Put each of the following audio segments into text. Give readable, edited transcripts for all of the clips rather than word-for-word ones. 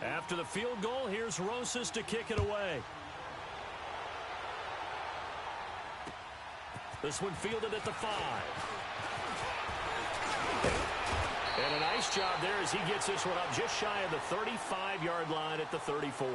After the field goal, here's Rosas to kick it away. This one fielded at the 5. And a nice job there as he gets this one up just shy of the 35-yard line at the 34.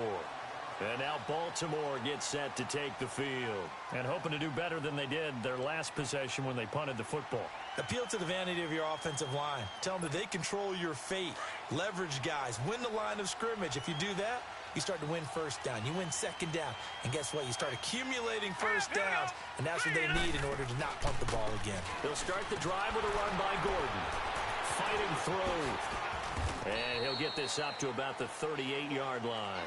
And now Baltimore gets set to take the field. And hoping to do better than they did their last possession when they punted the football. Appeal to the vanity of your offensive line. Tell them that they control your fate. Leverage guys. Win the line of scrimmage. If you do that, you start to win first down. You win second down. And guess what? You start accumulating first downs. And that's what they need in order to not punt the ball again. They'll start the drive with a run by Gordon. Fighting through. And he'll get this up to about the 38-yard line.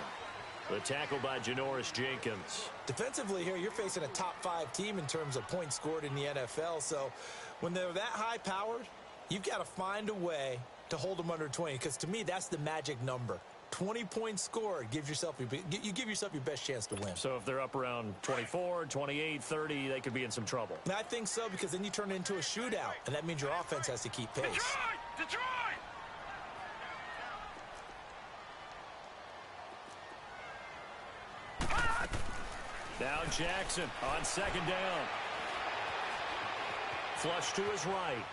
The tackle by Janoris Jenkins. Defensively here, you're facing a top-5 team in terms of points scored in the NFL. So when they're that high-powered, you've got to find a way to hold them under 20. Because to me, that's the magic number. 20 points scored. You give yourself your best chance to win. So if they're up around 24, 28, 30, they could be in some trouble. And I think so, because then you turn it into a shootout. And that means your offense has to keep pace. Detroit! Now Jackson on second down. Flush to his right.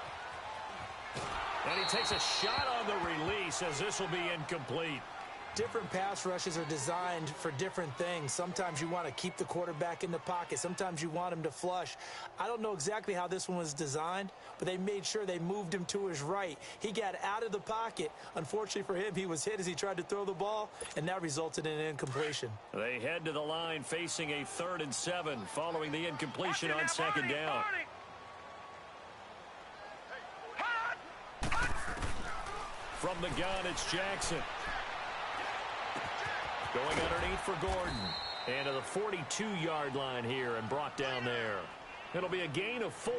And he takes a shot on the release as this will be incomplete. Different pass rushes are designed for different things. Sometimes you want to keep the quarterback in the pocket. Sometimes you want him to flush. I don't know exactly how this one was designed, but they made sure they moved him to his right. He got out of the pocket. Unfortunately for him, he was hit as he tried to throw the ball, and that resulted in an incompletion. They head to the line facing a 3rd and 7 following the incompletion on second down. From the gun, it's Jackson. Going underneath for Gordon. And to the 42-yard line here and brought down there. It'll be a gain of 4.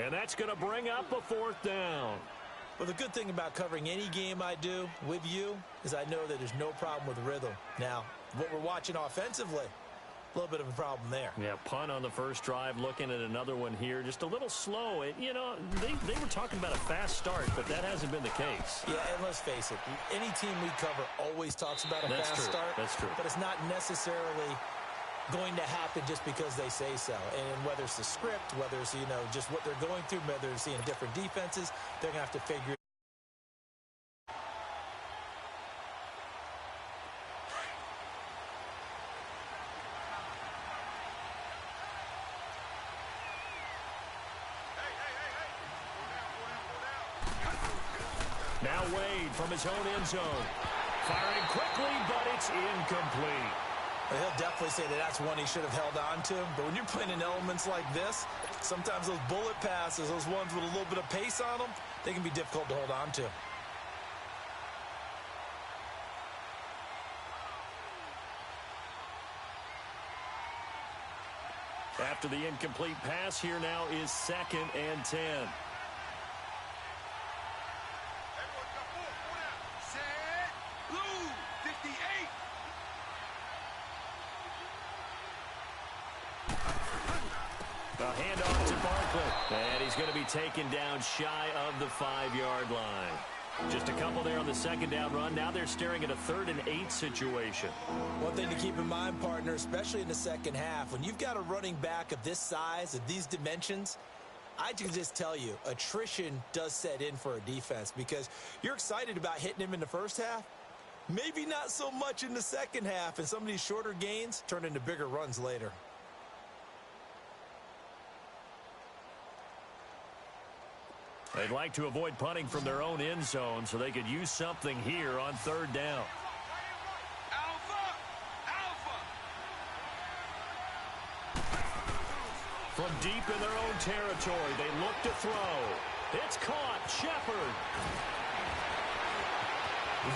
And that's going to bring up a 4th down. Well, the good thing about covering any game I do with you is I know that there's no problem with rhythm. Now, what we're watching offensively, a little bit of a problem there. Yeah, punt on the first drive, looking at another one here. Just a little slow. You know, they were talking about a fast start, but that hasn't been the case. Yeah, and let's face it, any team we cover always talks about a fast start. That's true. But it's not necessarily going to happen just because they say so. And whether it's the script, whether it's, you know, just what they're going through, whether they're seeing different defenses, they're going to have to figure it out. Now Wade from his own end zone. Firing quickly, but it's incomplete. Well, he'll definitely say that that's one he should have held on to. But when you're playing in elements like this, sometimes those bullet passes, those ones with a little bit of pace on them, they can be difficult to hold on to. After the incomplete pass, here now is 2nd and 10. And he's going to be taken down shy of the 5-yard line. Just a couple there on the second down run. Now they're staring at a 3rd and 8 situation. One thing to keep in mind, partner, especially in the second half, when you've got a running back of this size, of these dimensions, I can just tell you, attrition does set in for a defense because you're excited about hitting him in the first half. Maybe not so much in the second half, and some of these shorter gains turn into bigger runs later. They'd like to avoid punting from their own end zone so they could use something here on 3rd down. From deep in their own territory, they look to throw. It's caught. Shepard.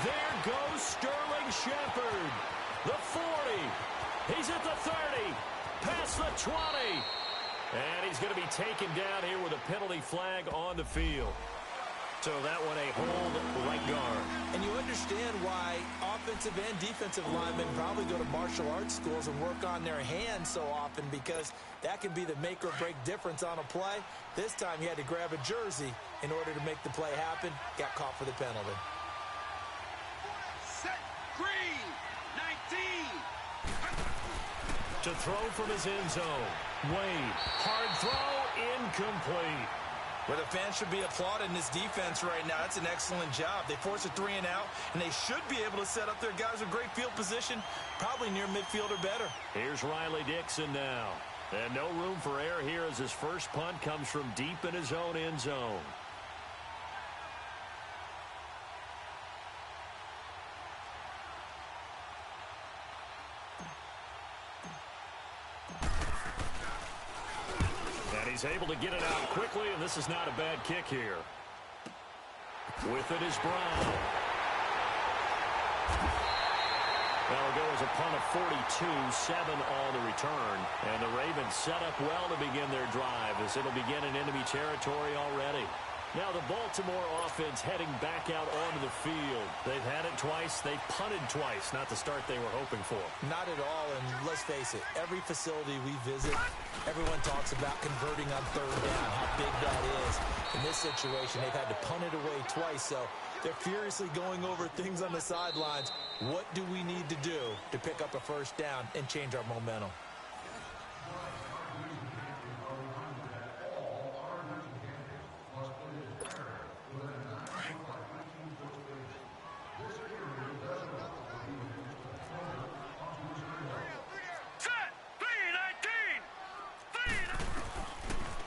There goes Sterling Shepard. The 40. He's at the 30. Past the 20. And he's going to be taken down here with a penalty flag on the field. So that one a hold right guard. And you understand why offensive and defensive linemen probably go to martial arts schools and work on their hands so often, because that can be the make or break difference on a play. This time he had to grab a jersey in order to make the play happen. Got caught for the penalty. Green, 19. To throw from his end zone. Wade, hard throw, incomplete. Well, the fans should be applauding this defense right now. That's an excellent job. They force a 3 and out, and they should be able to set up their guys with great field position, probably near midfield or better. Here's Riley Dixon now. And no room for error here as his first punt comes from deep in his own end zone. He's able to get it out quickly, and this is not a bad kick here. With it is Brown. That'll go as a punt of 42, 7 on the return. And the Ravens set up well to begin their drive as it'll begin in enemy territory already. Now the Baltimore offense heading back out onto the field. They've had it twice. They've punted twice. Not the start they were hoping for. Not at all, and let's face it, every facility we visit, everyone talks about converting on 3rd down, how big that is. In this situation, they've had to punt it away twice, so they're furiously going over things on the sidelines. What do we need to do to pick up a 1st down and change our momentum?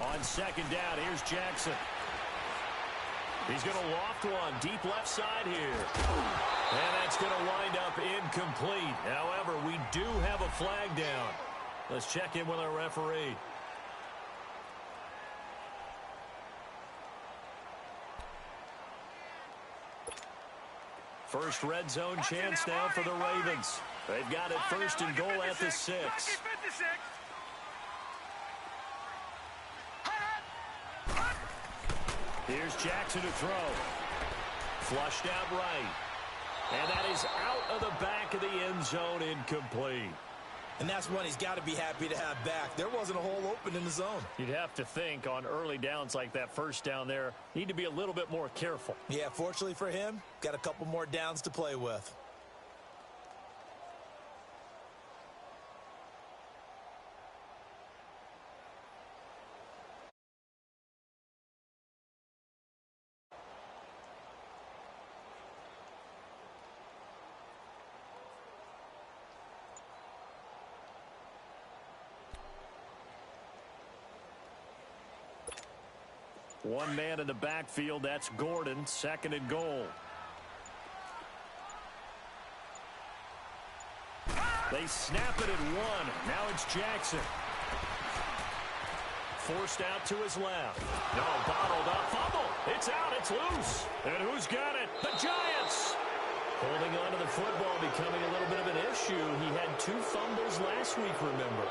On 2nd down, here's Jackson. He's going to loft one deep left side here. And that's going to wind up incomplete. However, we do have a flag down. Let's check in with our referee. First red zone chance now for the Ravens. They've got it 1st and goal at the 6. Here's Jackson to throw. Flushed out right. And that is out of the back of the end zone, incomplete. And that's one he's got to be happy to have back. There wasn't a hole open in the zone. You'd have to think on early downs like that 1st down there, need to be a little bit more careful. Yeah, fortunately for him, got a couple more downs to play with. One man in the backfield, that's Gordon, 2nd and goal. They snap it at 1. Now it's Jackson. Forced out to his left. No, bottled up. Fumble. It's out. It's loose. And who's got it? The Giants. Holding on to the football becoming a little bit of an issue. He had 2 fumbles last week, remember.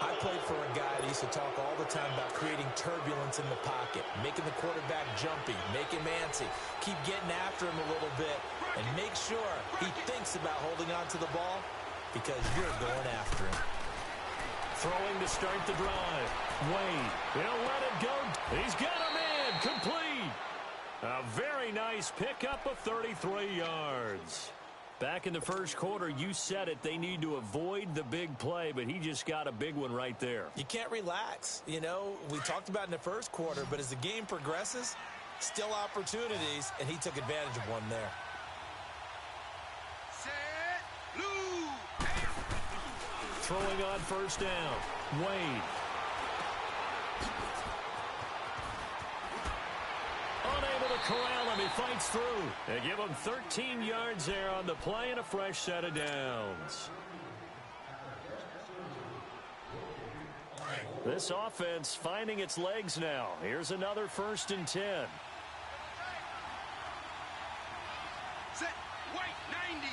I played for a guy that used to talk all the time about creating turbulence in the pocket, making the quarterback jumpy, make him antsy, keep getting after him a little bit, and make sure he thinks about holding on to the ball because you're going after him. Throwing to start the drive. Wade, he'll let it go. He's got a man, complete. A very nice pickup of 33 yards. Back in the 1st quarter, you said it, they need to avoid the big play, but he just got a big one right there. You can't relax. You know, we talked about in the 1st quarter, but as the game progresses, still opportunities, and he took advantage of one there. Set, blue. Throwing on 1st down. Wade. Unable to corral him. He fights through. They give him 13 yards there on the play and a fresh set of downs. This offense finding its legs now. Here's another 1st and 10. Set, white, 90.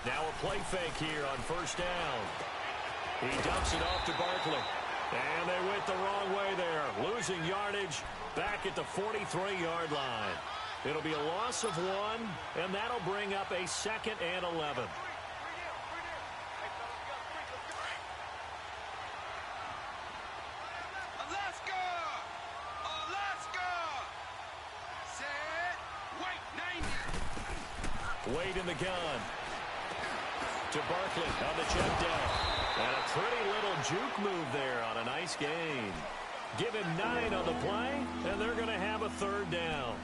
Now a play fake here on 1st down. He dumps it off to Barkley. And they went the wrong way there. Losing yardage back at the 43-yard line. It'll be a loss of 1, and that'll bring up a 2nd and 11. Alaska! Set, white, 90. Wade in the gun. To Barkley on the check down. And a pretty little juke move there on a nice gain. Give him 9 on the play, and they're going to have a third down.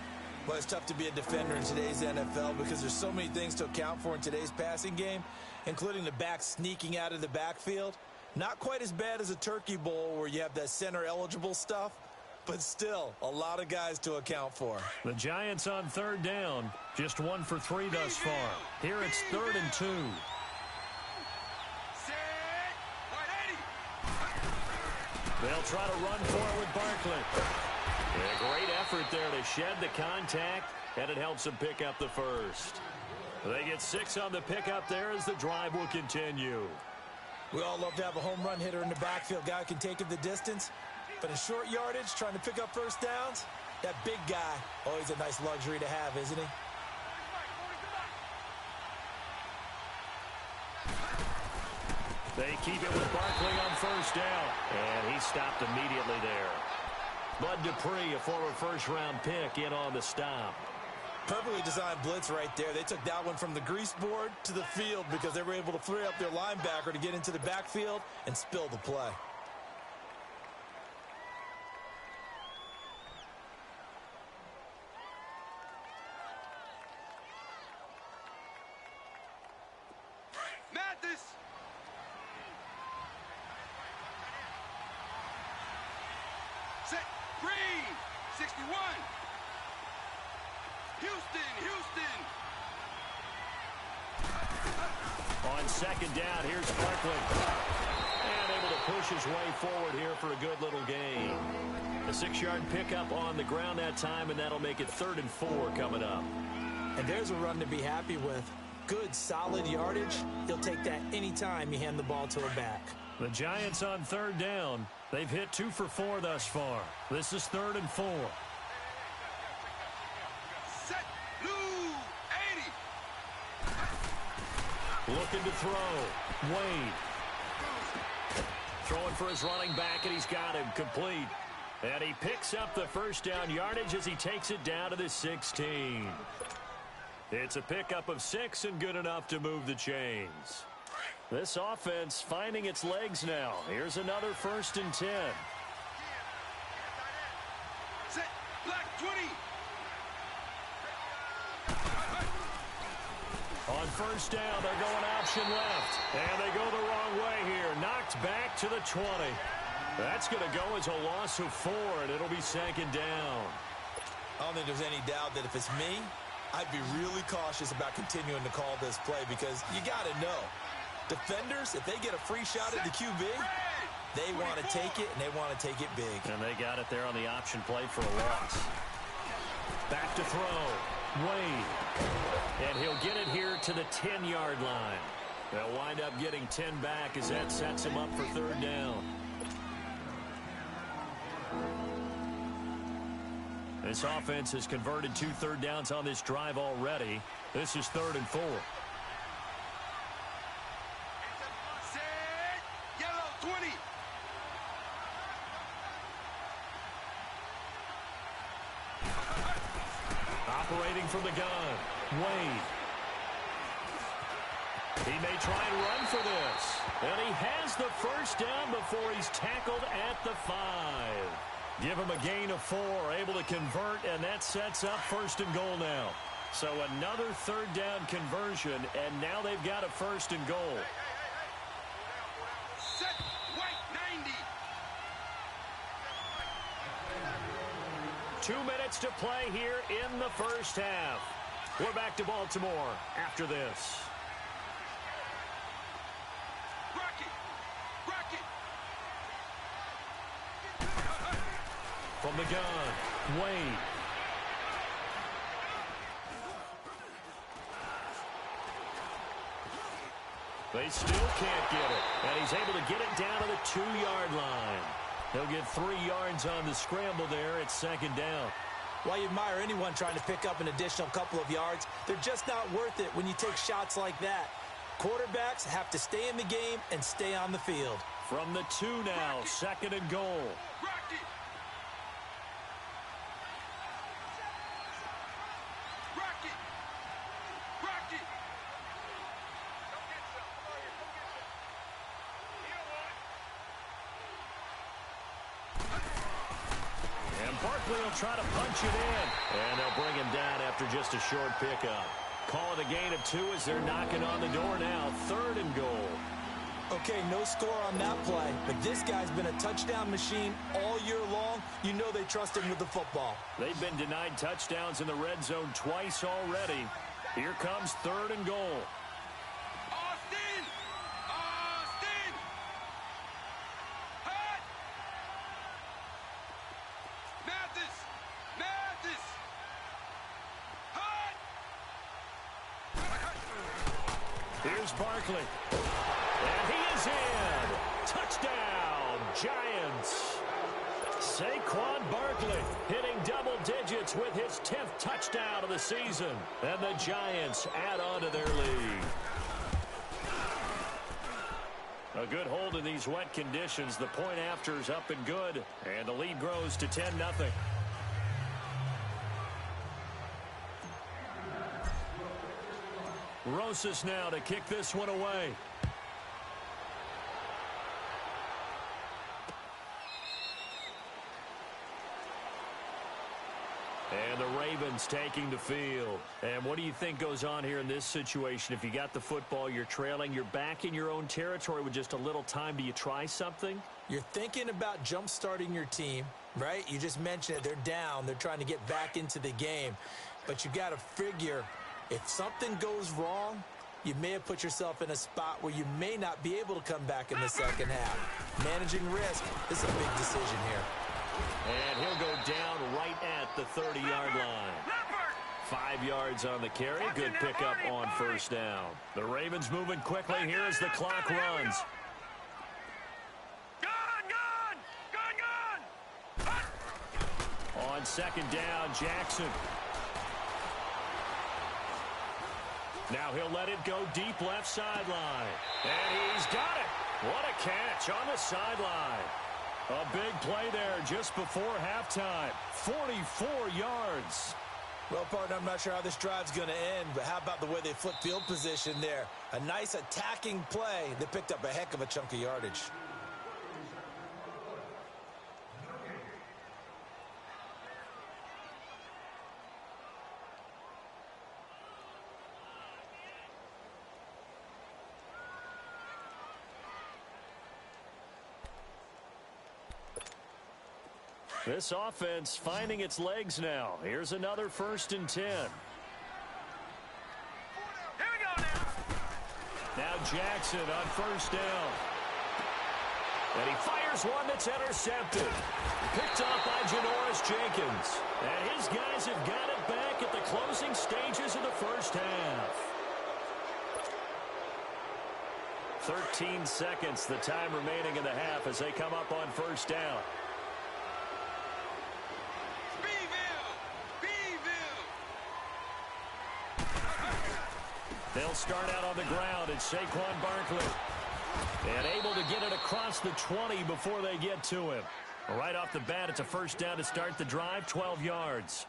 Well, it's tough to be a defender in today's NFL because there's so many things to account for in today's passing game, including the back sneaking out of the backfield. Not quite as bad as a turkey bowl where you have that center-eligible stuff, but still a lot of guys to account for. The Giants on third down, just 1 for 3 thus far. Here it's 3rd and 2. They'll try to run for it with Barkley. A great effort there to shed the contact, and it helps them pick up the first. They get 6 on the pickup there as the drive will continue. We all love to have a home run hitter in the backfield. Guy who can take it the distance. But in short yardage, trying to pick up first downs, that big guy, always a nice luxury to have, isn't he? They keep it with Barkley on first down. And he stopped immediately there. Bud Dupree, a former first-round pick, in on the stop. Perfectly designed blitz right there. They took that one from the grease board to the field because they were able to free up their linebacker to get into the backfield and spill the play. Mathis. Set. Green. 61. Houston. On second down, here's Barkley. And able to push his way forward here for a good little gain. A 6-yard pickup on the ground that time, and that'll make it 3rd and 4 coming up. And there's a run to be happy with. Good, solid yardage. He'll take that anytime you hand the ball to a back. The Giants on third down. They've hit 2 for 4 thus far. This is 3rd and 4. Set. Blue. 80. Looking to throw. Wade. Throwing for his running back, and he's got him complete. And he picks up the first down yardage as he takes it down to the 16. It's a pickup of 6 and good enough to move the chains. This offense finding its legs now. Here's another 1st and 10. Set. Black 20. On first down, they're going option left. And they go the wrong way here. Knocked back to the 20. That's going to go as a loss of 4, and it'll be 2nd down. I don't think there's any doubt that if it's me, I'd be really cautious about continuing to call this play because you got to know. Defenders, if they get a free shot at the QB, they want to take it, and they want to take it big. And they got it there on the option play for a loss. Back to throw. Wade. And he'll get it here to the 10-yard line. They'll wind up getting 10 back as that sets him up for 3rd down. This offense has converted 2 third downs on this drive already. This is 3rd and 4. Set. Yellow 20. Operating from the gun. Wade. He may try and run for this. And he has the first down before he's tackled at the 5. Give him a gain of 4, able to convert, and that sets up 1st and goal now. So another 3rd down conversion, and now they've got a 1st and goal. Set. White 90. 2 minutes to play here in the first half. We're back to Baltimore after this. Rocket. From the gun, Wade. They still can't get it. And he's able to get it down to the 2-yard line. He'll get 3 yards on the scramble there. It's 2nd down. While you admire anyone trying to pick up an additional couple of yards, they're just not worth it when you take shots like that. Quarterbacks have to stay in the game and stay on the field. From the 2 now, 2nd and goal. Rocket. Barkley will try to punch it in. And they'll bring him down after just a short pickup. Call it a gain of 2 as they're knocking on the door now. 3rd and goal. Okay, no score on that play, but this guy's been a touchdown machine all year long. You know they trust him with the football. They've been denied touchdowns in the red zone twice already. Here comes 3rd and goal. Austin! Austin! Hut! Mathis! Mathis! Hut! Here's Barkley. And he is in. Touchdown, Giants. Saquon Barkley hitting double digits with his 10th touchdown of the season. And the Giants add on to their lead. A good hold in these wet conditions. The point after is up and good. And the lead grows to 10-0. Rosas now to kick this one away. And the Ravens taking the field. And what do you think goes on here in this situation? If you got the football, you're trailing, you're back in your own territory with just a little time. Do you try something? You're thinking about jump-starting your team, right? You just mentioned it. They're down. They're trying to get back into the game. But you got to figure if something goes wrong, you may have put yourself in a spot where you may not be able to come back in the second half. Managing risk is a big decision here. And he'll go down right at the 30-yard line. 5 yards on the carry. Good pickup on 1st down. The Ravens moving quickly here as the clock runs. On 2nd down, Jackson. Now he'll let it go deep left sideline. And he's got it. What a catch on the sideline. A big play there just before halftime. 44 yards. Well, partner, I'm not sure how this drive's going to end, but how about the way they flipped field position there? A nice attacking play that picked up a heck of a chunk of yardage. This offense finding its legs now. Here's another 1st and 10. Here we go now. Now Jackson on 1st down. And he fires one that's intercepted. Picked off by Janoris Jenkins. And his guys have got it back at the closing stages of the 1st half. 13 seconds, the time remaining in the half as they come up on 1st down. They'll start out on the ground. It's Saquon Barkley. And able to get it across the 20 before they get to him. Right off the bat, it's a 1st down to start the drive, 12 yards.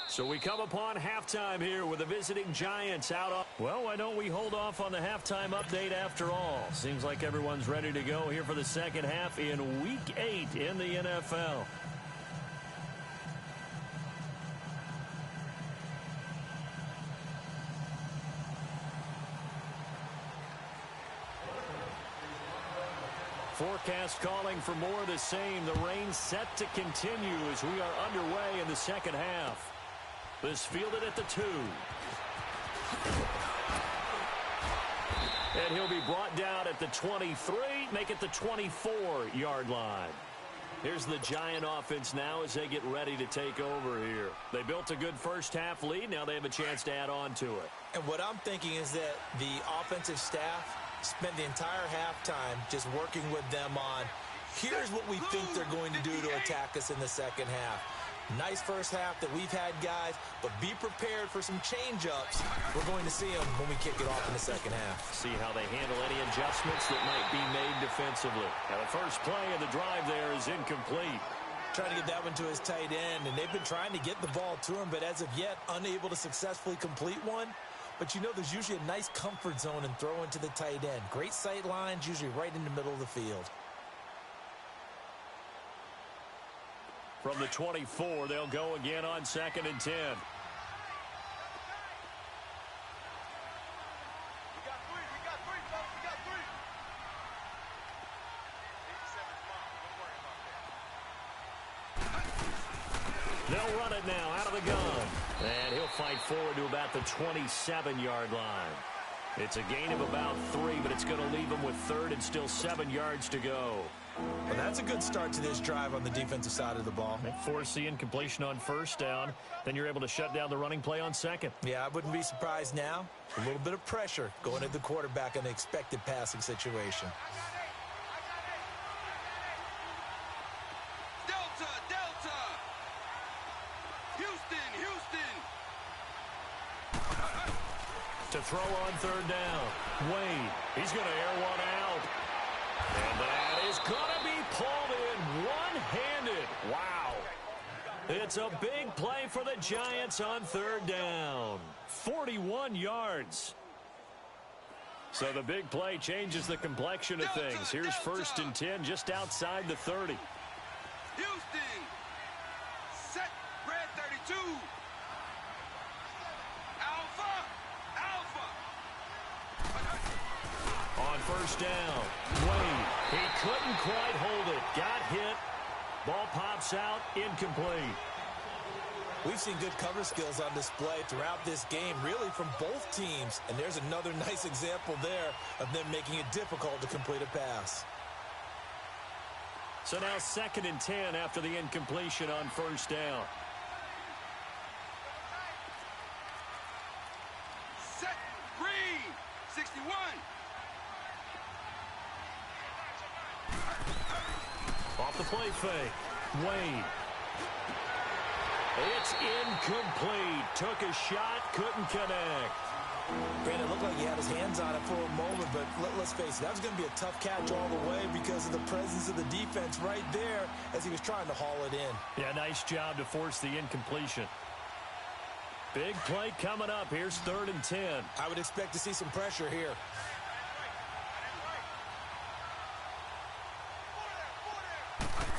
So we come upon halftime here with the visiting Giants out on. Well, why don't we hold off on the halftime update after all? Seems like everyone's ready to go here for the second half in Week 8 in the NFL. Forecast calling for more of the same. The rain set to continue as we are underway in the second half. This fielded at the 2. And he'll be brought down at the 23, make it the 24-yard line. Here's the Giant offense now as they get ready to take over here. They built a good 1st half lead. Now they have a chance to add on to it. And what I'm thinking is that the offensive staff spent the entire halftime just working with them on, here's what we think they're going to do to attack us in the second half. Nice 1st half that we've had, guys, but be prepared for some change-ups. We're going to see them when we kick it off in the second half. See how they handle any adjustments that might be made defensively. Now the first play of the drive there is incomplete. Trying to get that one to his tight end, and they've been trying to get the ball to him, but as of yet, unable to successfully complete one. But you know there's usually a nice comfort zone in throwing to the tight end. Great sight lines, usually right in the middle of the field. From the 24, they'll go again on 2nd and 10. They'll run it now out of the gun. And he'll fight forward to about the 27-yard line. It's a gain of about 3, but it's going to leave him with 3rd and still 7 yards to go. Well, that's a good start to this drive on the defensive side of the ball. Force the incompletion on 1st down. Then you're able to shut down the running play on 2nd. Yeah, I wouldn't be surprised now. A little bit of pressure going at the quarterback in an expected passing situation. Delta, Delta. Houston, Houston. To throw on 3rd down. Wade, he's going to air one out. And that is going to be pulled in one-handed. Wow. It's a big play for the Giants on 3rd down. 41 yards. So the big play changes the complexion of things. Here's 1st and 10 just outside the 30. Houston. Set. Red 32. Alpha. Alpha. On 1st down, Wade, he couldn't quite hold it. Got hit. Ball pops out, incomplete. We've seen good cover skills on display throughout this game, really from both teams. And there's another nice example there of them making it difficult to complete a pass. So now 2nd and 10 after the incompletion on 1st down. Set. Green. 61. Off the play fake. Wade. It's incomplete. Took a shot, couldn't connect. Brandon, it looked like he had his hands on it for a moment, but let's face it, that was going to be a tough catch all the way because of the presence of the defense right there as he was trying to haul it in. Yeah, nice job to force the incompletion. Big play coming up. Here's 3rd and 10. I would expect to see some pressure here.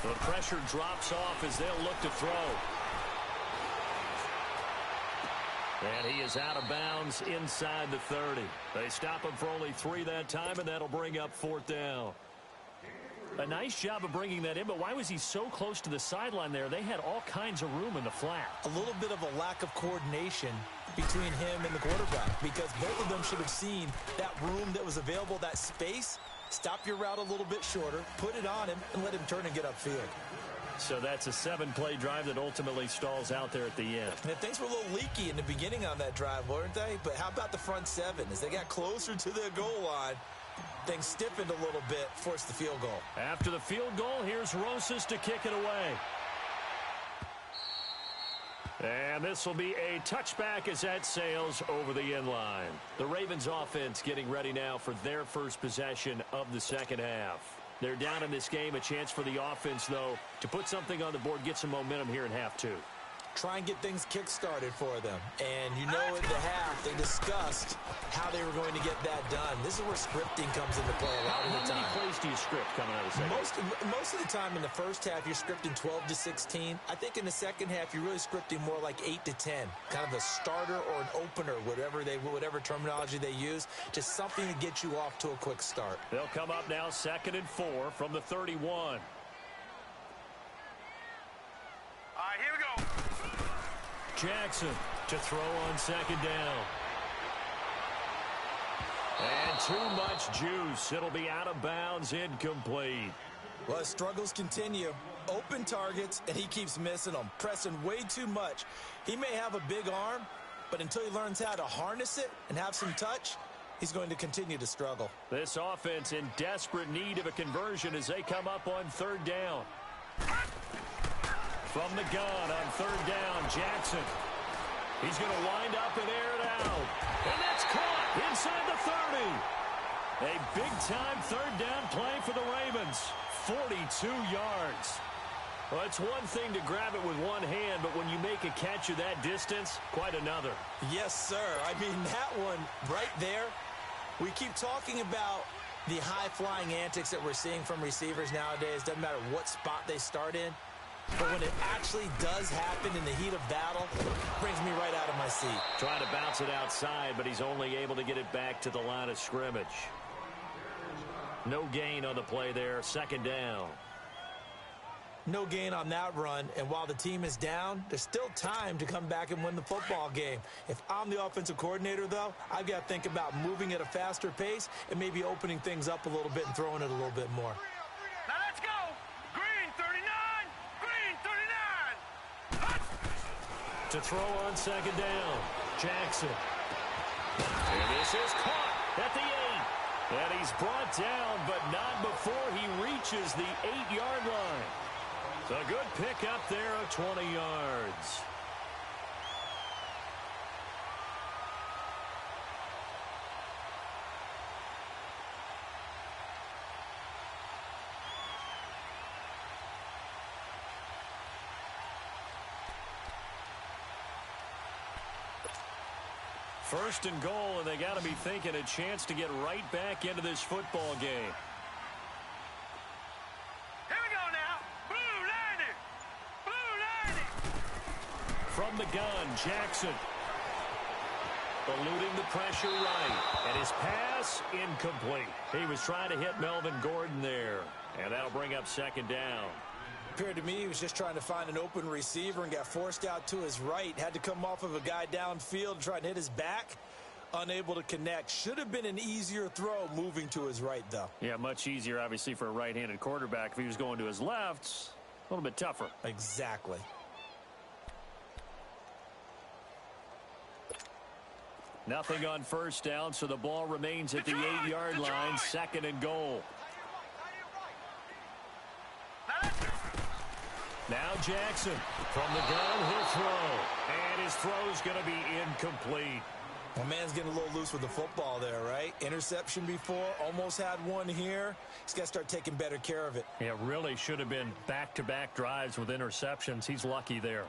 The pressure drops off as they'll look to throw. And he is out of bounds inside the 30. They stop him for only 3 that time, and that'll bring up 4th down. A nice job of bringing that in, but why was he so close to the sideline there? They had all kinds of room in the flat. A little bit of a lack of coordination between him and the quarterback because both of them should have seen that room that was available, that space. Stop your route a little bit shorter, put it on him, and let him turn and get upfield. So that's a 7-play drive that ultimately stalls out there at the end. And things were a little leaky in the beginning on that drive, weren't they? But how about the front 7? As they got closer to the goal line, things stiffened a little bit, forced the field goal. After the field goal, here's Rosas to kick it away. And this will be a touchback as that sails over the end line. The Ravens offense getting ready now for their first possession of the 2nd half. They're down in this game. A chance for the offense, though, to put something on the board, get some momentum here in half 2. Try and get things kick-started for them. And you know at the half, they discussed how they were going to get that done. This is where scripting comes into play a lot of the time. How many plays do you script coming out of the second? Most of the time in the first half, you're scripting 12 to 16. I think in the second half, you're really scripting more like 8 to 10. Kind of a starter or an opener, whatever terminology they use. Just something to get you off to a quick start. They'll come up now 2nd and 4 from the 31. All right, here we go. Jackson to throw on 2nd down. And too much juice. It'll be out of bounds, incomplete. Well, his struggles continue. Open targets, and he keeps missing them, pressing way too much. He may have a big arm, but until he learns how to harness it and have some touch, he's going to continue to struggle. This offense in desperate need of a conversion as they come up on 3rd down. From the gun on 3rd down, Jackson. He's going to wind up and air it out. And that's caught inside the 30. A big-time 3rd down play for the Ravens. 42 yards. Well, it's one thing to grab it with one hand, but when you make a catch of that distance, quite another. Yes, sir. I mean, that one right there, we keep talking about the high-flying antics that we're seeing from receivers nowadays. Doesn't matter what spot they start in. But when it actually does happen in the heat of battle, it brings me right out of my seat. Trying to bounce it outside, but he's only able to get it back to the line of scrimmage. No gain on the play there. Second down. No gain on that run, and while the team is down, there's still time to come back and win the football game. If I'm the offensive coordinator, though, I've got to think about moving at a faster pace and maybe opening things up a little bit and throwing it a little bit more. Now let's go. Green 39. Green 39. To throw on second down, Jackson. And this is caught at the 8. And he's brought down, but not before he reaches the 8-yard line. It's a good pickup there of 20 yards. First and goal, and they got to be thinking a chance to get right back into this football game. Here we go now. Blue 90. Blue 90. From the gun, Jackson. Eluding the pressure right. And his pass, incomplete. He was trying to hit Melvin Gordon there. And that'll bring up second down. Appeared to me he was just trying to find an open receiver and got forced out to his right. Had to come off of a guy downfield and try to hit his back. Unable to connect. Should have been an easier throw moving to his right, though. Yeah, much easier, obviously, for a right-handed quarterback. If he was going to his left, a little bit tougher. Exactly. Nothing on first down, so the ball remains at the 8-yard line. Second and goal. Now Jackson from the gun, he'll throw. And his throw's going to be incomplete. My man's getting a little loose with the football there, right? Interception before, almost had one here. He's got to start taking better care of it. Yeah, really should have been back-to-back drives with interceptions. He's lucky there.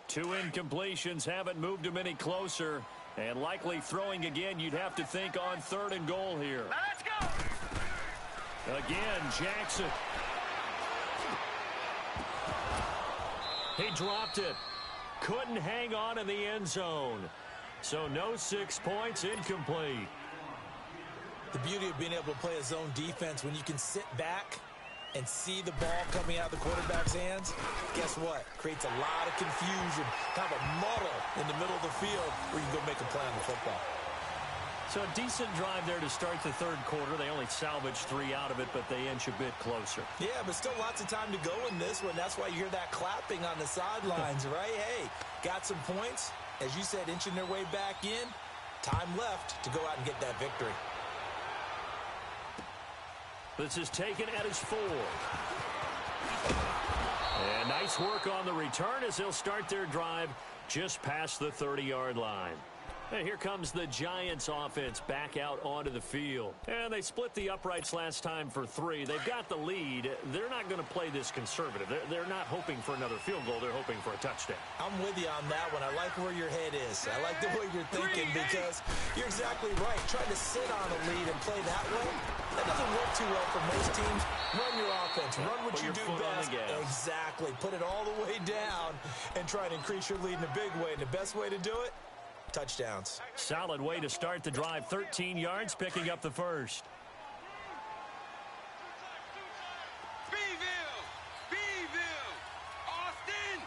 Two incompletions haven't moved him any closer. And likely throwing again, you'd have to think on third and goal here. Now let's go. Again, Jackson. He dropped it. Couldn't hang on in the end zone. So no 6 points, incomplete. The beauty of being able to play a zone defense when you can sit back and see the ball coming out of the quarterback's hands, guess what? Creates a lot of confusion, kind of a muddle in the middle of the field where you can go make a play on the football. So a decent drive there to start the third quarter. They only salvaged 3 out of it, but they inch a bit closer. Yeah, but still lots of time to go in this one. That's why you hear that clapping on the sidelines, right? Hey, got some points. As you said, inching their way back in. Time left to go out and get that victory. This is taken at his 4. And nice work on the return as they'll start their drive just past the 30-yard line. And here comes the Giants offense back out onto the field. And they split the uprights last time for 3. They've got the lead. They're not going to play this conservative. They're not hoping for another field goal. They're hoping for a touchdown. I'm with you on that one. I like where your head is. I like the way you're thinking because you're exactly right. Trying to sit on a lead and play that way, that doesn't work too well for most teams. Run your offense. Run what you do best. Exactly. Put it all the way down and try to increase your lead in a big way. And the best way to do it, touchdowns. Solid way to start the drive. 13 yards, picking up the first. Beeville. Austin.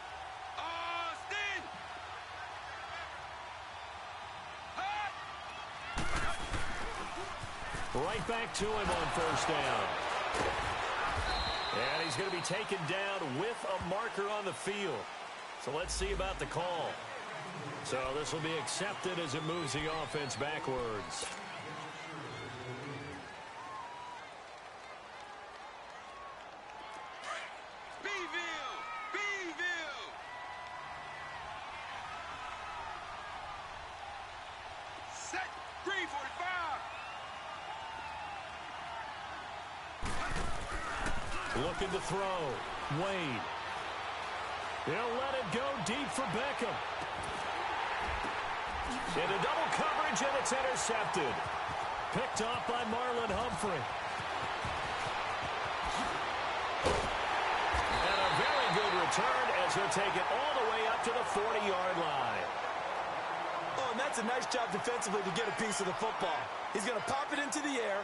Right back to him on first down. And he's going to be taken down with a marker on the field. So let's see about the call. So this will be accepted as it moves the offense backwards. Beeville. Set. Green 45. Looking to throw. Wade. He'll let it go deep for Beckham. Into double coverage, and it's intercepted. Picked off by Marlon Humphrey. And a very good return as he'll take it all the way up to the 40-yard line. Oh, and that's a nice job defensively to get a piece of the football. He's going to pop it into the air,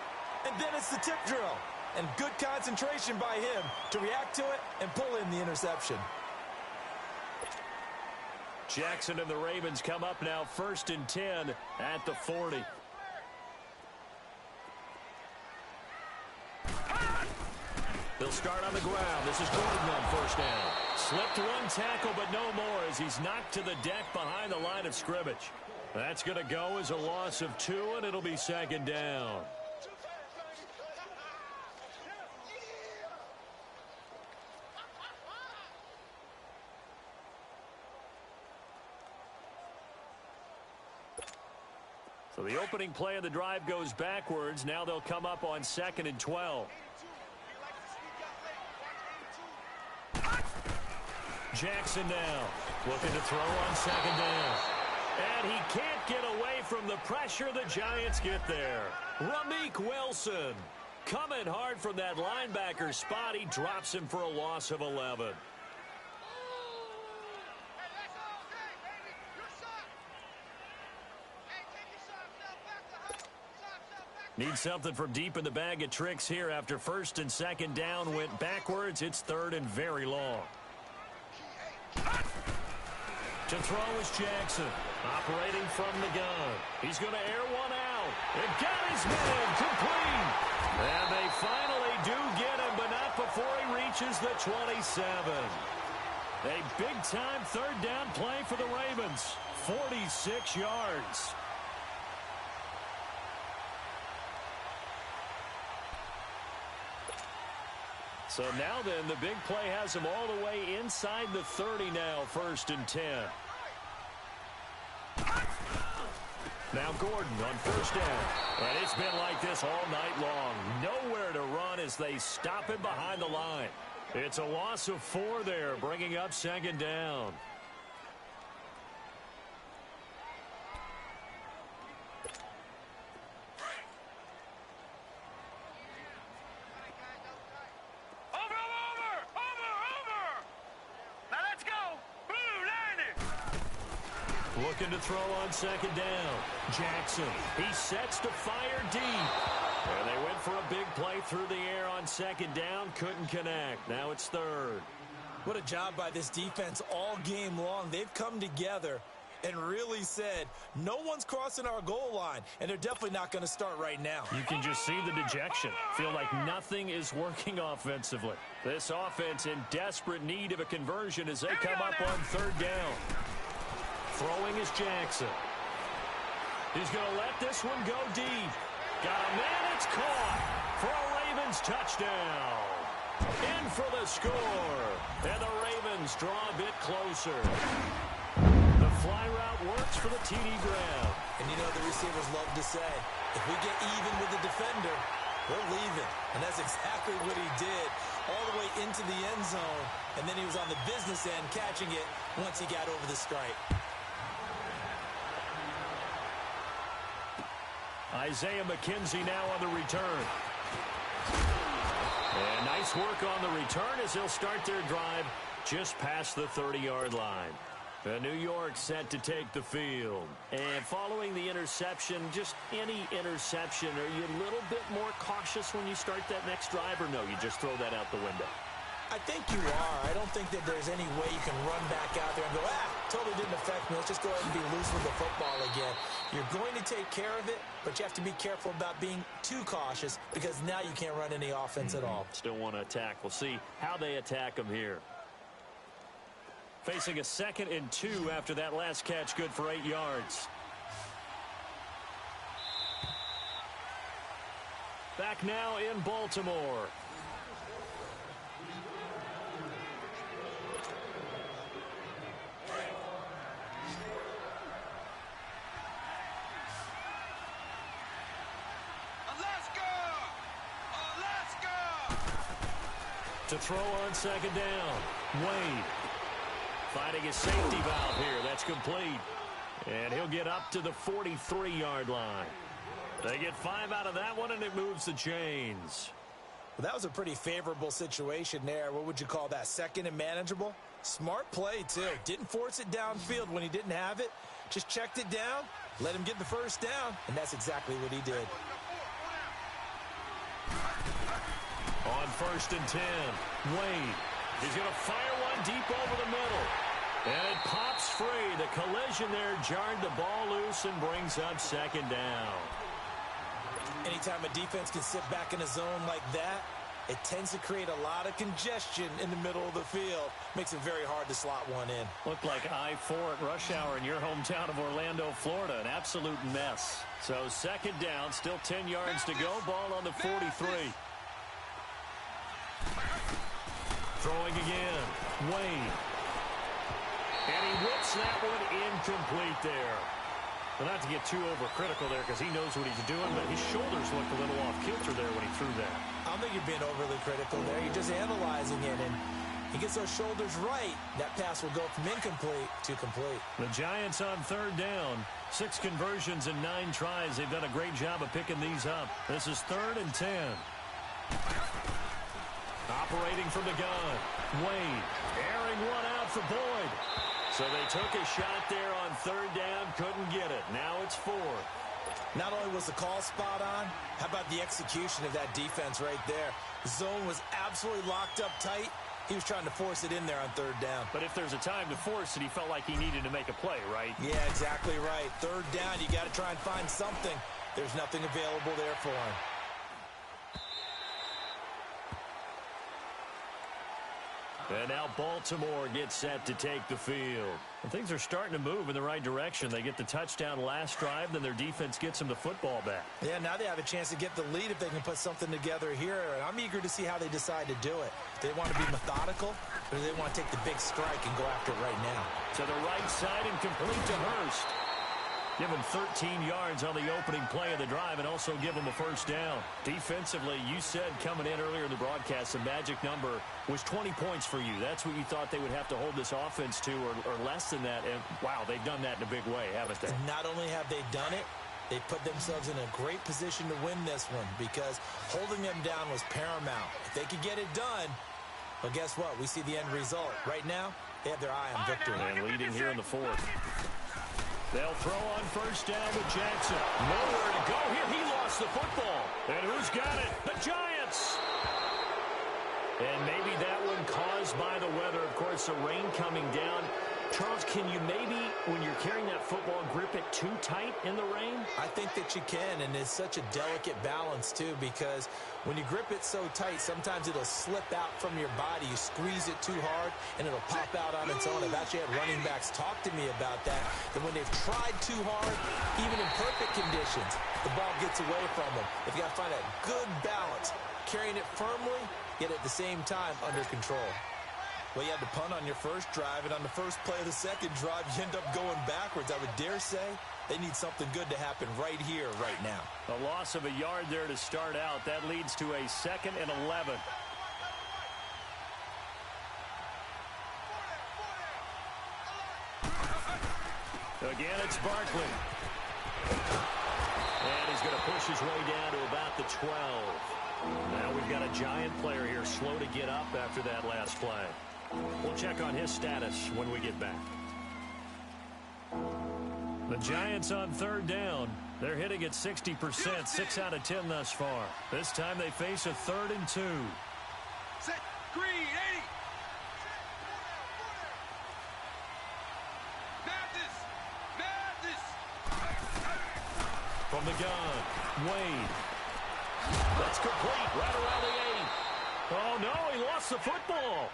and then it's the tip drill. And good concentration by him to react to it and pull in the interception. Jackson and the Ravens come up now 1st and 10 at the 40. They'll start on the ground. This is Gordon on 1st down. Slipped one tackle, but no more as he's knocked to the deck behind the line of scrimmage. That's going to go as a loss of 2, and it'll be 2nd down. So the opening play of the drive goes backwards. Now they'll come up on 2nd and 12. Jackson now looking to throw on 2nd down. And he can't get away from the pressure. The Giants get there. Ramik Wilson coming hard from that linebacker spot. He drops him for a loss of 11. Need something from deep in the bag of tricks here after 1st and 2nd down went backwards. It's 3rd and very long. To throw is Jackson, operating from the gun. He's going to air one out. It got his man complete. And they finally do get him, but not before he reaches the 27. A big-time 3rd down play for the Ravens. 46 yards. So now then, the big play has him all the way inside the 30 now, 1st and 10. Now Gordon on 1st down. And it's been like this all night long. Nowhere to run as they stop him behind the line. It's a loss of 4 there, bringing up 2nd down. Looking to throw on 2nd down. Jackson, he sets to fire deep. And they went for a big play through the air on 2nd down. Couldn't connect. Now it's 3rd. What a job by this defense all game long. They've come together and really said, no one's crossing our goal line. And they're definitely not going to start right now. You can just see the dejection. Feel like nothing is working offensively. This offense in desperate need of a conversion as they come up on 3rd down. Throwing is Jackson. He's going to let this one go deep. Got a man, it's caught for a Ravens touchdown. In for the score. And the Ravens draw a bit closer. The fly route works for the TD grab. And you know the receivers love to say, if we get even with the defender, we're leaving. And that's exactly what he did all the way into the end zone. And then he was on the business end catching it once he got over the stripe. Isaiah McKenzie now on the return. And nice work on the return as they'll start their drive just past the 30-yard line. New York set to take the field. And following the interception, just any interception, are you a little bit more cautious when you start that next drive, or no, you just throw that out the window? I think you are. I don't think that there's any way you can run back out there and go, totally didn't affect me. Let's just go ahead and be loose with the football again. You're going to take care of it, but you have to be careful about being too cautious because now you can't run any offense at all. Still want to attack. We'll see how they attack them here. Facing a 2nd and 2 after that last catch, good for 8 yards. Back now in Baltimore. To throw on second down. Wade finding his safety valve here. That's complete. And he'll get up to the 43-yard line. They get 5 out of that one, and it moves the chains. Well, that was a pretty favorable situation there. What would you call that? Second and manageable? Smart play, too. Didn't force it downfield when he didn't have it. Just checked it down, let him get the first down, and that's exactly what he did. On 1st and 10, Wade. He's going to fire one deep over the middle. And it pops free. The collision there jarred the ball loose and brings up second down. Anytime a defense can sit back in a zone like that, it tends to create a lot of congestion in the middle of the field. Makes it very hard to slot one in. Looked like I-4 at rush hour in your hometown of Orlando, Florida. An absolute mess. So second down, still 10 yards to go. Ball on the 43. Throwing again. Wade. And he whips that one incomplete there. Well, not to get too overcritical there because he knows what he's doing, but his shoulders looked a little off kilter there when he threw that. I don't think you're being overly critical there. You're just analyzing it, and he gets those shoulders right. That pass will go from incomplete to complete. The Giants on 3rd down. 6 conversions and 9 tries. They've done a great job of picking these up. This is 3rd and 10. Operating from the gun. Wade airing one out for Boyd. So they took a shot there on 3rd down, couldn't get it. Now it's 4th. Not only was the call spot on, how about the execution of that defense right there? The zone was absolutely locked up tight. He was trying to force it in there on 3rd down. But if there's a time to force it, he felt like he needed to make a play, right? Yeah, exactly right. 3rd down, you got to try and find something. There's nothing available there for him. And now Baltimore gets set to take the field. And things are starting to move in the right direction. They get the touchdown last drive, then their defense gets them the football back. Yeah, now they have a chance to get the lead if they can put something together here. And I'm eager to see how they decide to do it. Do they want to be methodical, or do they want to take the big strike and go after it right now? To the right side and complete to Hurst. Give him 13 yards on the opening play of the drive and also give him a first down. Defensively, you said coming in earlier in the broadcast, the magic number was 20 points for you. That's what you thought they would have to hold this offense to or less than that. And, wow, they've done that in a big way, haven't they? Not only have they done it, they put themselves in a great position to win this one because holding them down was paramount. If they could get it done, well, guess what? We see the end result. Right now, they have their eye on victory. And leading here in the 4th. They'll throw on first down with Jackson. Nowhere to go here. He lost the football. And who's got it? The Giants. And maybe that one caused by the weather. Of course, the rain coming down. Charles, can you maybe, when you're carrying that football, grip it too tight in the rain? I think that you can, and it's such a delicate balance, too, because when you grip it so tight, sometimes it'll slip out from your body. You squeeze it too hard, and it'll pop out on its own. I've actually had running backs talk to me about that when they've tried too hard, even in perfect conditions, the ball gets away from them. They've got to find that good balance, carrying it firmly, yet at the same time under control. Well, you had to punt on your first drive, and on the first play of the second drive, you end up going backwards. I would dare say they need something good to happen right here, right now. A loss of a yard there to start out. That leads to a 2nd and 11. Again, it's Barkley. And he's going to push his way down to about the 12. Now we've got a Giant player here slow to get up after that last play. We'll check on his status when we get back. The Giants on 3rd down. They're hitting at 60%, 6 out of 10 thus far. This time they face a 3rd and 2. Set, green, 80. Madness. From the gun, Wade. That's complete, right around the 8. Oh, no, he lost the football.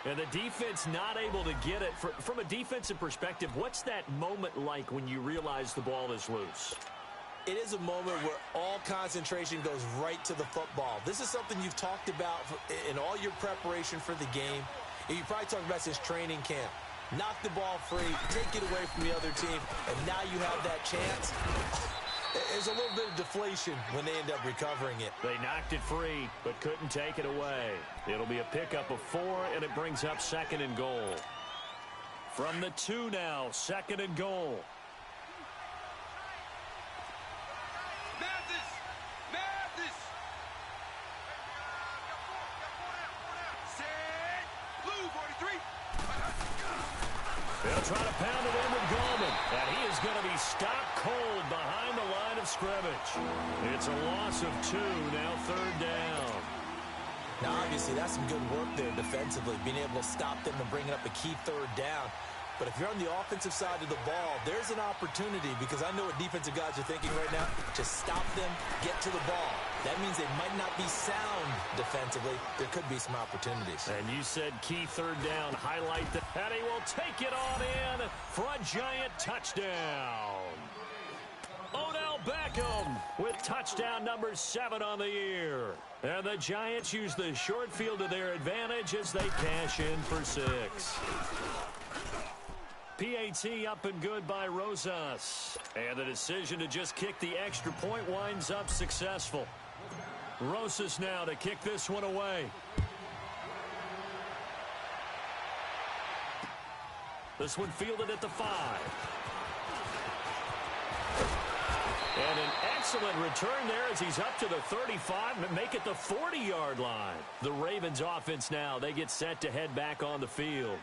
And the defense not able to get it. From a defensive perspective, what's that moment like when you realize the ball is loose? It is a moment where all concentration goes right to the football. This is something you've talked about in all your preparation for the game. And you probably talked about since training camp. Knock the ball free, take it away from the other team, and now you have that chance. There's a little bit of deflation when they end up recovering it. They knocked it free, but couldn't take it away. It'll be a pickup of 4, and it brings up 2nd and goal. From the 2 now, 2nd and goal. They'll try to pound it in with Gallman, and he is going to be stopped cold behind the line of scrimmage. It's a loss of 2, now 3rd down. Now, obviously, that's some good work there defensively, being able to stop them and bringing up a key 3rd down. But if you're on the offensive side of the ball, there's an opportunity, because I know what defensive guys are thinking right now, to stop them, get to the ball. That means they might not be sound defensively. There could be some opportunities. And you said key 3rd down. Highlight that. And he will take it on in for a giant touchdown. Odell Beckham with touchdown number 7 on the year. And the Giants use the short field to their advantage as they cash in for 6. PAT up and good by Rosas. And the decision to just kick the extra point winds up successful. Rosas now to kick this one away. This one fielded at the 5. And an excellent return there as he's up to the 35 and make it the 40-yard line. The Ravens offense now, they get set to head back on the field.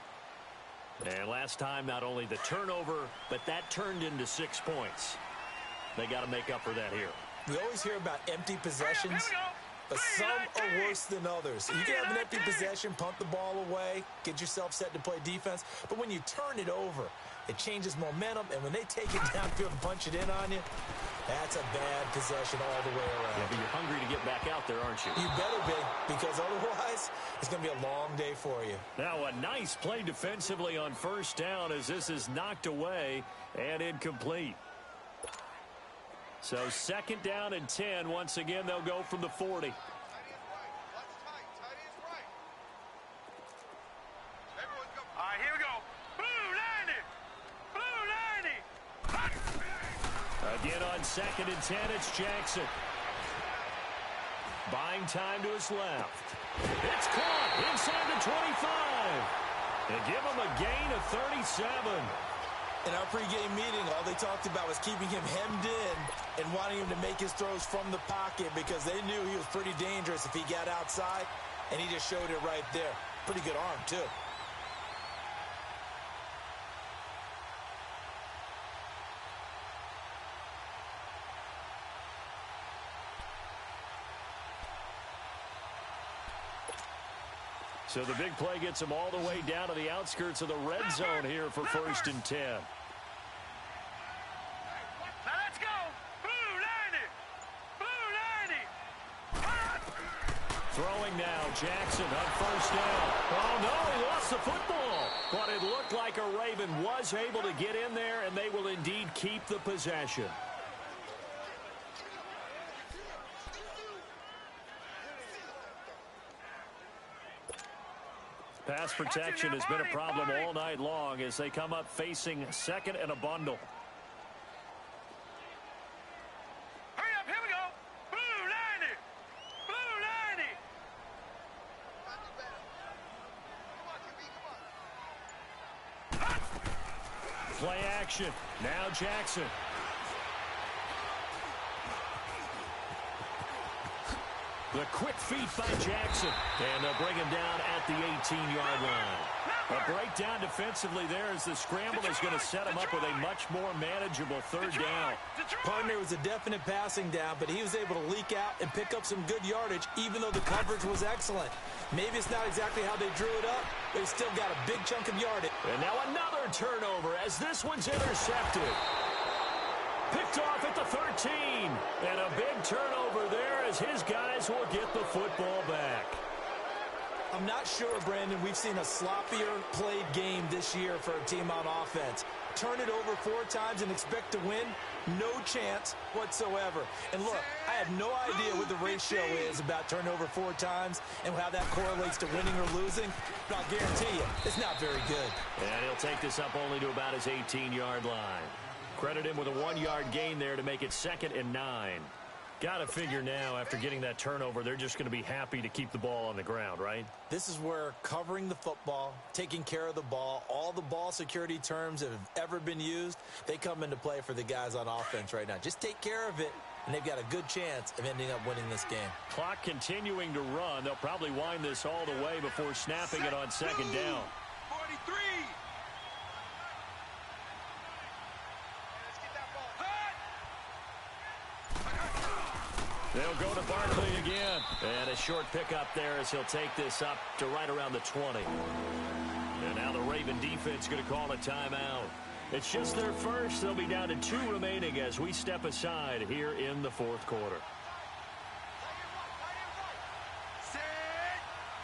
And last time, not only the turnover, but that turned into 6 points. They got to make up for that here. We always hear about empty possessions, but some are worse than others. You can have an empty possession, punt the ball away, get yourself set to play defense. But when you turn it over, it changes momentum. And when they take it downfield and punch it in on you, that's a bad possession all the way around. Yeah, but you're hungry to get back out there, aren't you? You better be, because otherwise it's going to be a long day for you. Now a nice play defensively on 1st down as this is knocked away and incomplete. So 2nd down and 10. Once again, they'll go from the 40. Again on 2nd and 10, it's Jackson. Buying time to his left. It's caught inside the 25. And give him a gain of 37. In our pregame meeting, all they talked about was keeping him hemmed in and wanting him to make his throws from the pocket because they knew he was pretty dangerous if he got outside, and he just showed it right there. Pretty good arm, too. So the big play gets him all the way down to the outskirts of the red zone here for 1st and 10. Now let's go. Blue 90. Blue 90. Throwing now, Jackson on 1st down. Oh, no, he lost the football. But it looked like a Raven was able to get in there, and they will indeed keep the possession. Pass protection has been a problem all night long as they come up facing 2nd and a bundle. Hurry up, here we go. Blue 90. Blue 90. Play action. Now Jackson. The quick feet by Jackson. And they'll bring him down at the 18-yard line. A breakdown defensively there as the scramble is going to set him up with a much more manageable 3rd down. Partner was a definite passing down, but he was able to leak out and pick up some good yardage, even though the coverage was excellent. Maybe it's not exactly how they drew it up, but he still got a big chunk of yardage. And now another turnover as this one's intercepted. Picked off at the 13. And a big turnover there as his guys will get the football back. I'm not sure, Brandon, we've seen a sloppier played game this year for a team on offense. Turn it over 4 times and expect to win? No chance whatsoever. And look, I have no idea what the ratio is about turnover 4 times and how that correlates to winning or losing, but I'll guarantee you, it's not very good. And he'll take this up only to about his 18-yard line. Credit him with a 1-yard gain there to make it 2nd and 9. Got to figure now, after getting that turnover, they're just going to be happy to keep the ball on the ground, right? This is where covering the football, taking care of the ball, all the ball security terms that have ever been used, they come into play for the guys on offense right now. Just take care of it, and they've got a good chance of ending up winning this game. Clock continuing to run. They'll probably wind this all the way before snapping it on 2nd down. 43. They'll go to Barkley again. And a short pickup there as he'll take this up to right around the 20. And now the Raven defense going to call a timeout. It's just their first. They'll be down to 2 remaining as we step aside here in the 4th quarter. Set.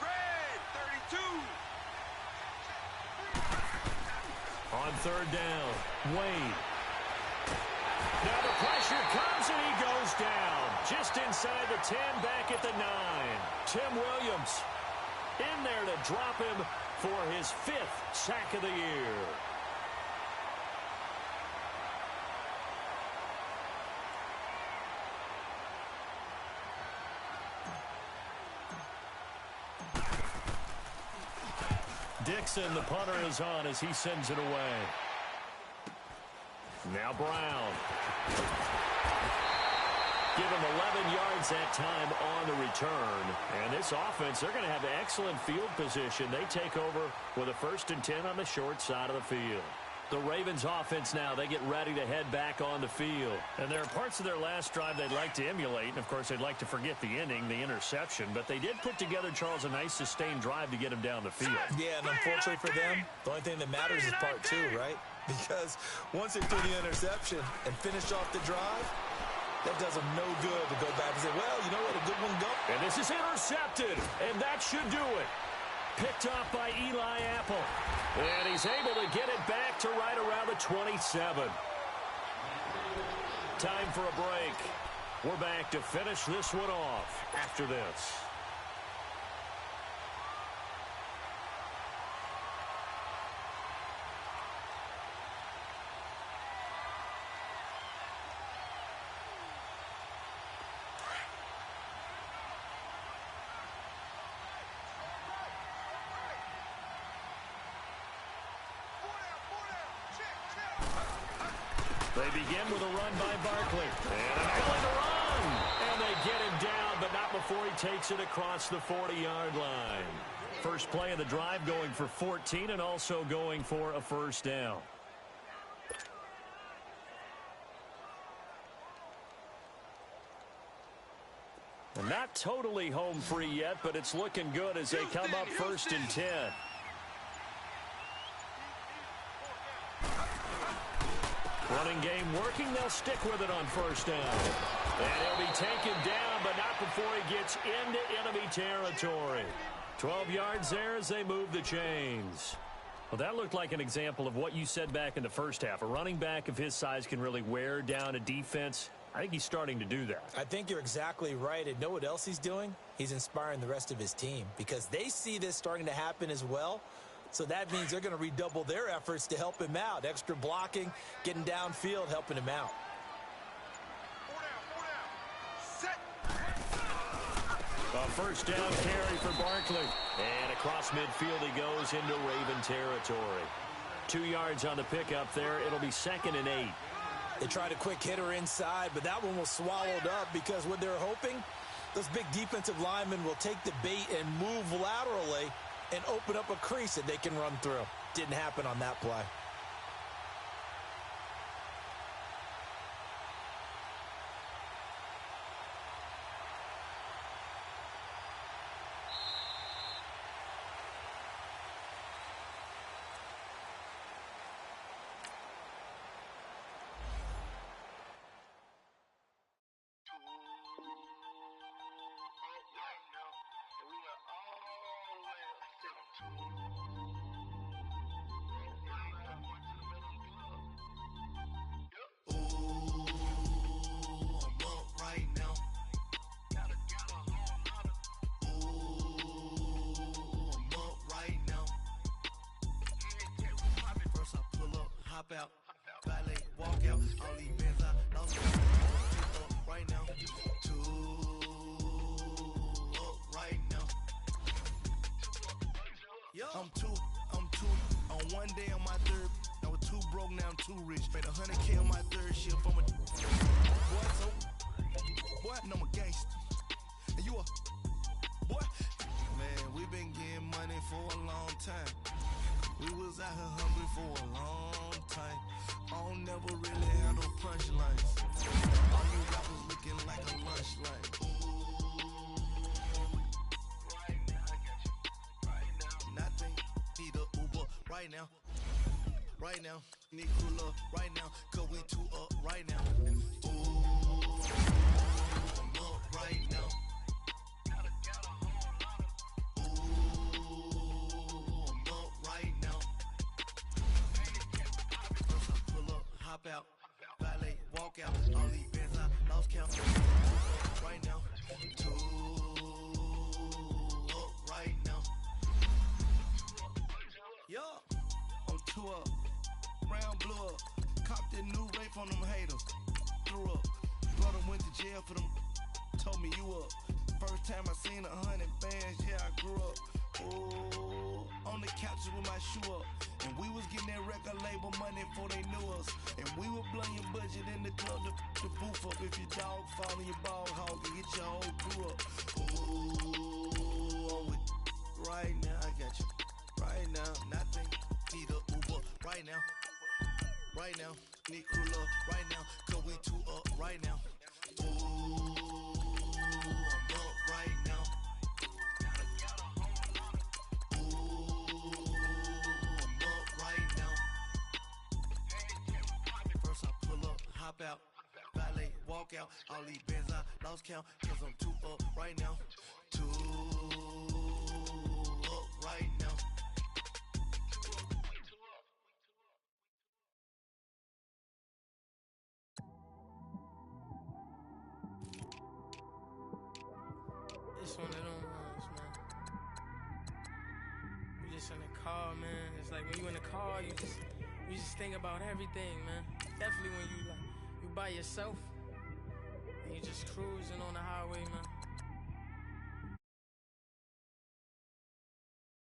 Red. 32. On 3rd down, Wade. Now the pressure comes and he goes down. Just inside the 10, back at the 9. Tim Williams in there to drop him for his 5th sack of the year. Dixon, the punter, is on as he sends it away. Now Brown. Give him 11 yards that time on the return. And this offense, they're going to have excellent field position. They take over with a 1st and 10 on the short side of the field. The Ravens offense now, they get ready to head back on the field. And there are parts of their last drive they'd like to emulate. And, of course, they'd like to forget the inning, the interception. But they did put together, Charles, a nice sustained drive to get him down the field. Yeah, and unfortunately for them, the only thing that matters is part 2, right? Because once they threw the interception and finished off the drive, that does them no good to go back and say, well, you know what, a good one go. And this is intercepted, and that should do it. Picked off by Eli Apple. And he's able to get it back to right around the 27. Time for a break. We're back to finish this one off after this. They begin with a run by Barkley. And a middle to run. And they get him down, but not before he takes it across the 40-yard line. First play of the drive going for 14 and also going for a 1st down. And not totally home free yet, but it's looking good as they come up 1st and 10. Running game working. They'll stick with it on 1st down. And he'll be taken down, but not before he gets into enemy territory. 12 yards there as they move the chains. Well, that looked like an example of what you said back in the first half. A running back of his size can really wear down a defense. I think he's starting to do that. I think you're exactly right. And know what else he's doing? He's inspiring the rest of his team because they see this starting to happen as well. So that means they're going to redouble their efforts to help him out. Extra blocking, getting downfield, helping him out. Set. A 1st down carry for Barkley. And across midfield he goes into Raven territory. 2 yards on the pickup there. It'll be 2nd and 8. They tried a quick hitter inside, but that one was swallowed up because what they're hoping, those big defensive linemen will take the bait and move laterally and open up a crease that they can run through. Didn't happen on that play. All these bands I lost count. Up right now. 2 up right now. I'm two. On one day on my third, I was too broke, now I'm too rich. Made 100K on my third shift from a boy, and I'm a gangster. And you a boy? Man, we been getting money for a long time. We was out here hungry for a long time. I don't never really have no punchlines. All you rappers looking like a lunch line. Nothing, need a Uber right now. Right now, need cooler right now, cause we two up right now. Ooh, I'm up right now. Ooh, I'm up right now. First I pull up, hop out, valet, walk out. All these bands I lost count. Up right now. 2 up right now. Yo, I'm 2 up. Round blew up. Copped that new rape on them haters. Threw up. Brother went to jail for them. Told me you up. First time I seen 100 bands, yeah, I grew up. Ooh, on the couches with my shoe up. And we was getting that record label money before they knew us. And we were blowing your budget in the club to the booth up. If your dog fall in your ball hog and get your whole crew up. Ooh, I'm with right now, I got you. Right now, nothing. Need a Uber right now. Right now, need cool up right now, cause we two up right now. Ooh, I'm up right now. Ooh, I'm up right now. First I pull up, hop out, valet, walk out. All these bands I lost count, cause I'm 2 up right now. 2 up right now. It's one of them ones, man. You just in the car, man. It's like when you in the car, you just think about everything, man. Definitely when you by yourself and you just cruising on the highway, man.